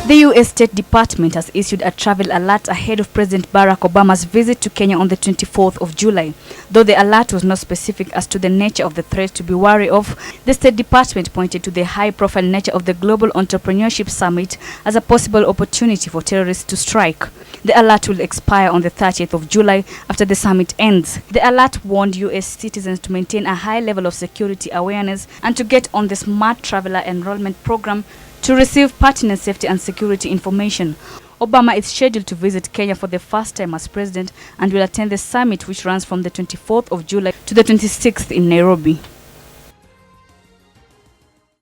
The U.S. State Department has issued a travel alert ahead of President Barack Obama's visit to Kenya on the 24th of July. Though the alert was not specific as to the nature of the threat to be wary of, the State Department pointed to the high-profile nature of the Global Entrepreneurship Summit as a possible opportunity for terrorists to strike. The alert will expire on the 30th of July after the summit ends. The alert warned U.S. citizens to maintain a high level of security awareness and to get on the Smart Traveler Enrollment Program to receive pertinent safety and security information. Obama is scheduled to visit Kenya for the first time as president and will attend the summit, which runs from the 24th of July to the 26th in Nairobi.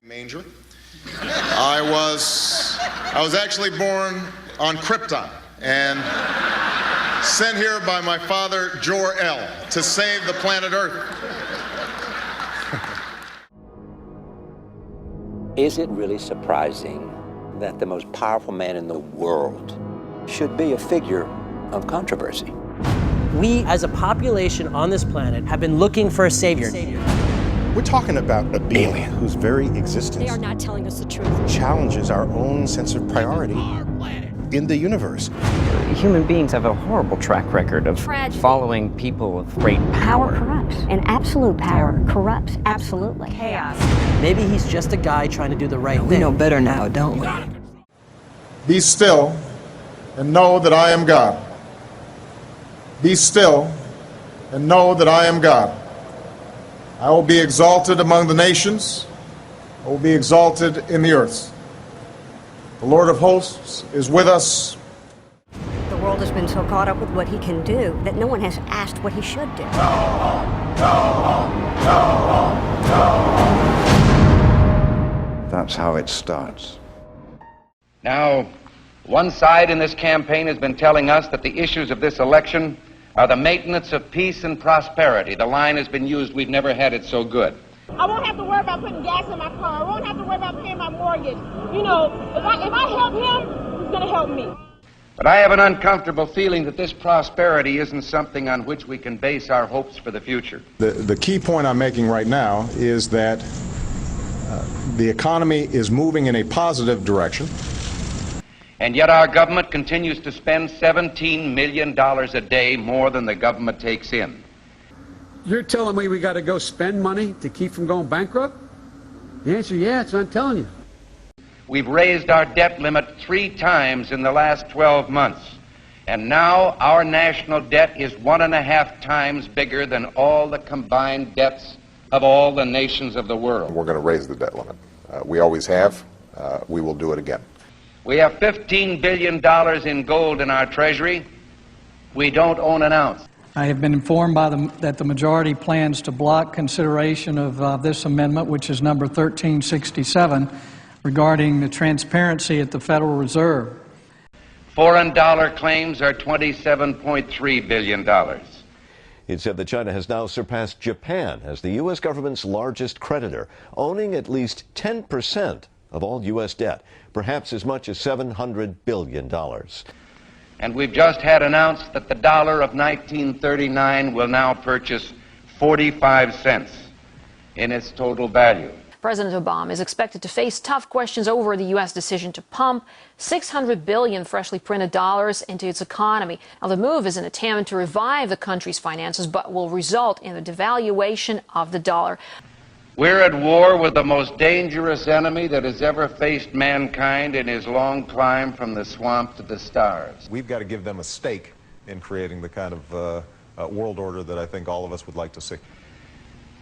Manger. I was actually born on Krypton and sent here by my father Jor-El to save the planet Earth. Is it really surprising that the most powerful man in the world should be a figure of controversy? We, as a population on this planet, have been looking for a savior. We're talking about a being whose very existence they are not telling us the truth. Challenges our own sense of priority in the universe. Human beings have a horrible track record of following people with great power. Power corrupts, and absolute power corrupts absolutely. Chaos. Maybe he's just a guy trying to do the right thing. We know better now, don't we? Be still and know that I am God. Be still and know that I am God. I will be exalted among the nations. I will be exalted in the earth. The Lord of hosts is with us. The world has been so caught up with what he can do that no one has asked what he should do. That's how it starts. Now, one side in this campaign has been telling us that the issues of this election are the maintenance of peace and prosperity. The line has been used, we've never had it so good. I won't have to worry about putting gas in my car. I won't have to worry about paying my mortgage. You know, if I help him, he's going to help me. But I have an uncomfortable feeling that this prosperity isn't something on which we can base our hopes for the future. The key point I'm making right now is that the economy is moving in a positive direction. And yet our government continues to spend $17 million a day more than the government takes in. You're telling me we got to go spend money to keep from going bankrupt? The answer, yeah, it's what I'm telling you. We've raised our debt limit 3 times in the last 12 months. And now our national debt is 1.5 times bigger than all the combined debts of all the nations of the world. We're going to raise the debt limit. We always have. We will do it again. We have $15 billion in gold in our treasury. We don't own an ounce. I have been informed that the majority plans to block consideration of this amendment, which is number 1367, regarding the transparency at the Federal Reserve. Foreign dollar claims are $27.3 billion. It said that China has now surpassed Japan as the U.S. government's largest creditor, owning at least 10% of all U.S. debt, perhaps as much as $700 billion. And we've just had announced that the dollar of 1939 will now purchase 45 cents in its total value. President Obama is expected to face tough questions over the U.S. decision to pump $600 billion freshly printed dollars into its economy. Now, the move is an attempt to revive the country's finances, but will result in the devaluation of the dollar. We're at war with the most dangerous enemy that has ever faced mankind in his long climb from the swamp to the stars. We've got to give them a stake in creating the kind of world order that I think all of us would like to see.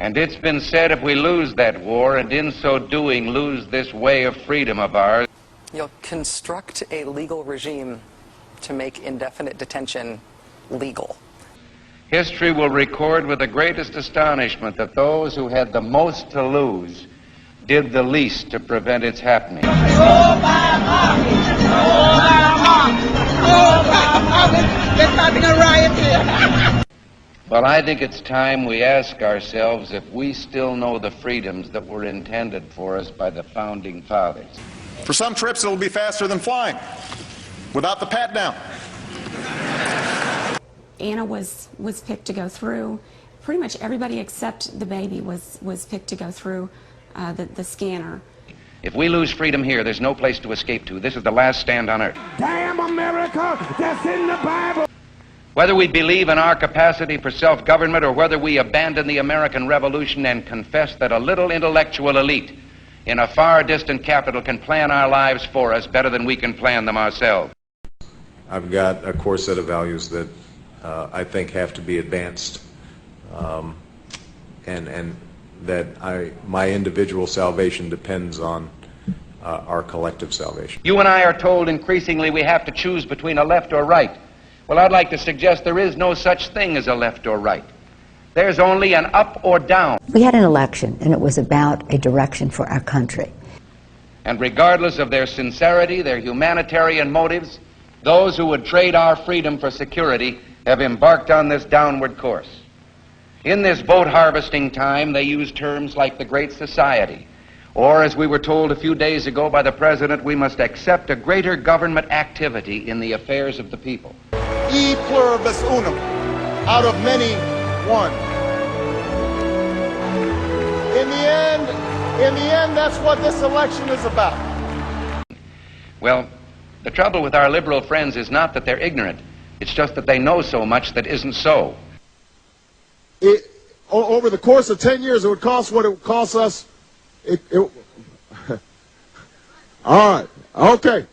And it's been said if we lose that war, and in so doing lose this way of freedom of ours, you'll construct a legal regime to make indefinite detention legal. History will record with the greatest astonishment that those who had the most to lose did the least to prevent its happening. But I think it's time we ask ourselves if we still know the freedoms that were intended for us by the Founding Fathers. For some trips, it'll be faster than flying, without the pat down. Anna was picked to go through. Pretty much everybody except the baby was picked to go through the scanner. If we lose freedom here, there's no place to escape to. This is the last stand on earth. Damn America, that's in the Bible. Whether we believe in our capacity for self-government or whether we abandon the American Revolution and confess that a little intellectual elite in a far distant capital can plan our lives for us better than we can plan them ourselves. I've got a core set of values that I think have to be advanced, and that my individual salvation depends on our collective salvation. You and I are told increasingly we have to choose between a left or right. Well, I'd like to suggest there is no such thing as a left or right. There's only an up or down. We had an election, and it was about a direction for our country. And regardless of their sincerity, their humanitarian motives, those who would trade our freedom for security have embarked on this downward course. In this vote harvesting time, they use terms like the Great Society, or, as we were told a few days ago by the President, we must accept a greater government activity in the affairs of the people. E pluribus unum, out of many, one. In the end, that's what this election is about. Well, the trouble with our liberal friends is not that they're ignorant. It's just that they know so much that isn't so. Over the course of 10 years, it would cost what it would cost us. All right, okay,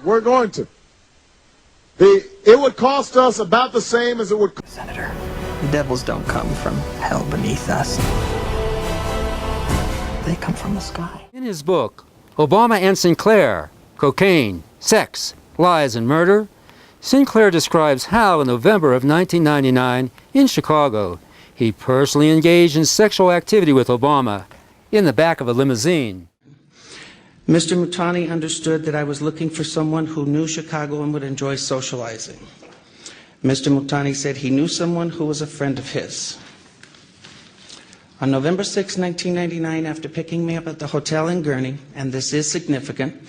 we're going to. It would cost us about the same as it would. Senator, the devils don't come from hell beneath us. They come from the sky. In his book, Obama and Sinclair, Cocaine, Sex, Lies, and Murder, Sinclair describes how in November of 1999, in Chicago, he personally engaged in sexual activity with Obama in the back of a limousine. Mr. Mutani understood that I was looking for someone who knew Chicago and would enjoy socializing. Mr. Mutani said he knew someone who was a friend of his. On November 6, 1999, after picking me up at the hotel in Gurney, and this is significant,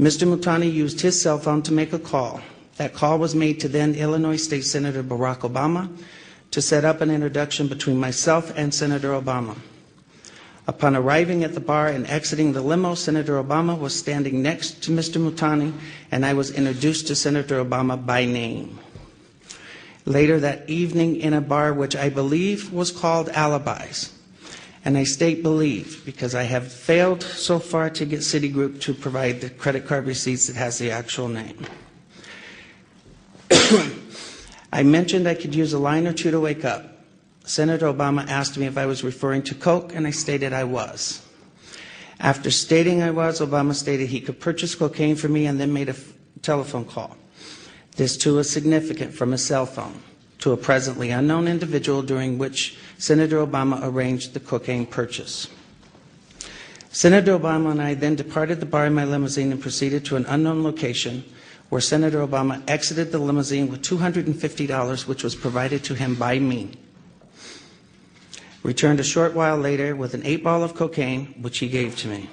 Mr. Mutani used his cell phone to make a call. That call was made to then Illinois State Senator Barack Obama to set up an introduction between myself and Senator Obama. Upon arriving at the bar and exiting the limo, Senator Obama was standing next to Mr. Mutani, and I was introduced to Senator Obama by name. Later that evening in a bar which I believe was called Alibis, and I state believe because I have failed so far to get Citigroup to provide the credit card receipts that has the actual name. I mentioned I could use a line or two to wake up. Senator Obama asked me if I was referring to Coke, and I stated I was. After stating I was, Obama stated he could purchase cocaine for me and then made a telephone call. This too is significant, from a cell phone to a presently unknown individual, during which Senator Obama arranged the cocaine purchase. Senator Obama and I then departed the bar in my limousine and proceeded to an unknown location where Senator Obama exited the limousine with $250, which was provided to him by me. Returned a short while later with an 8-ball of cocaine, which he gave to me.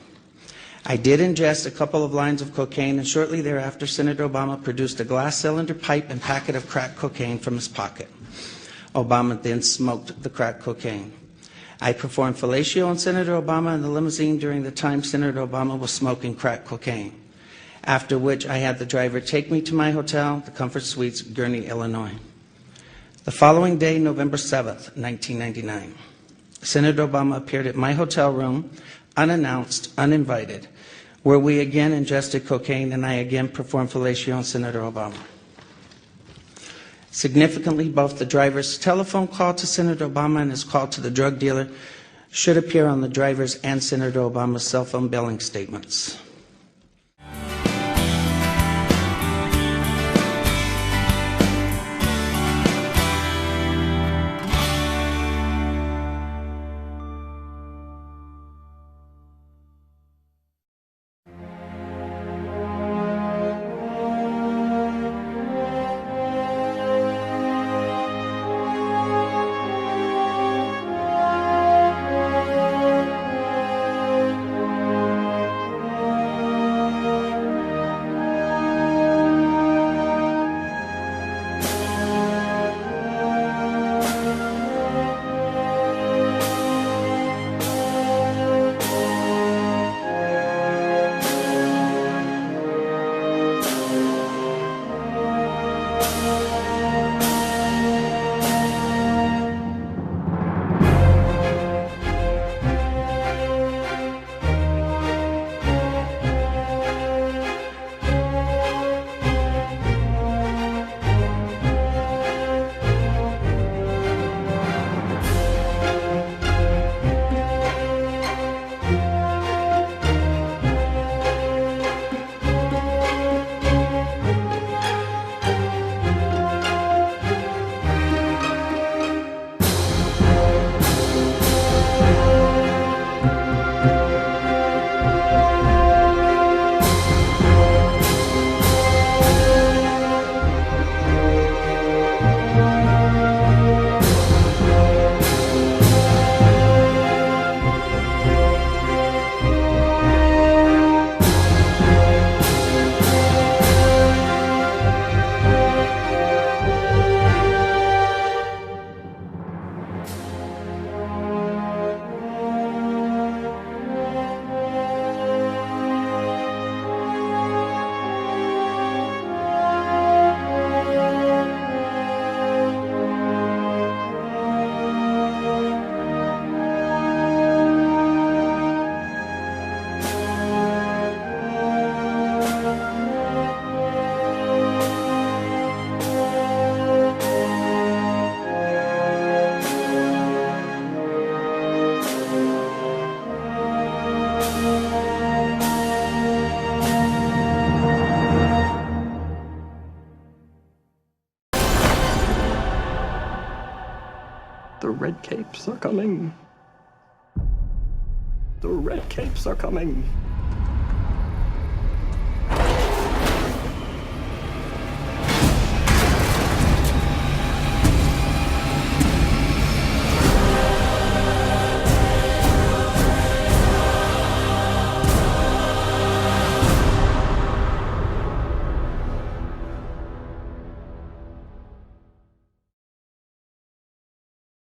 I did ingest a couple of lines of cocaine, and shortly thereafter, Senator Obama produced a glass cylinder pipe and packet of crack cocaine from his pocket. Obama then smoked the crack cocaine. I performed fellatio on Senator Obama in the limousine during the time Senator Obama was smoking crack cocaine, after which I had the driver take me to my hotel, the Comfort Suites, Gurney, Illinois. The following day, November 7th, 1999, Senator Obama appeared at my hotel room, unannounced, uninvited, where we again ingested cocaine and I again performed fellatio on Senator Obama. Significantly, both the driver's telephone call to Senator Obama and his call to the drug dealer should appear on the driver's and Senator Obama's cell phone billing statements. red capes are coming. The red capes are coming.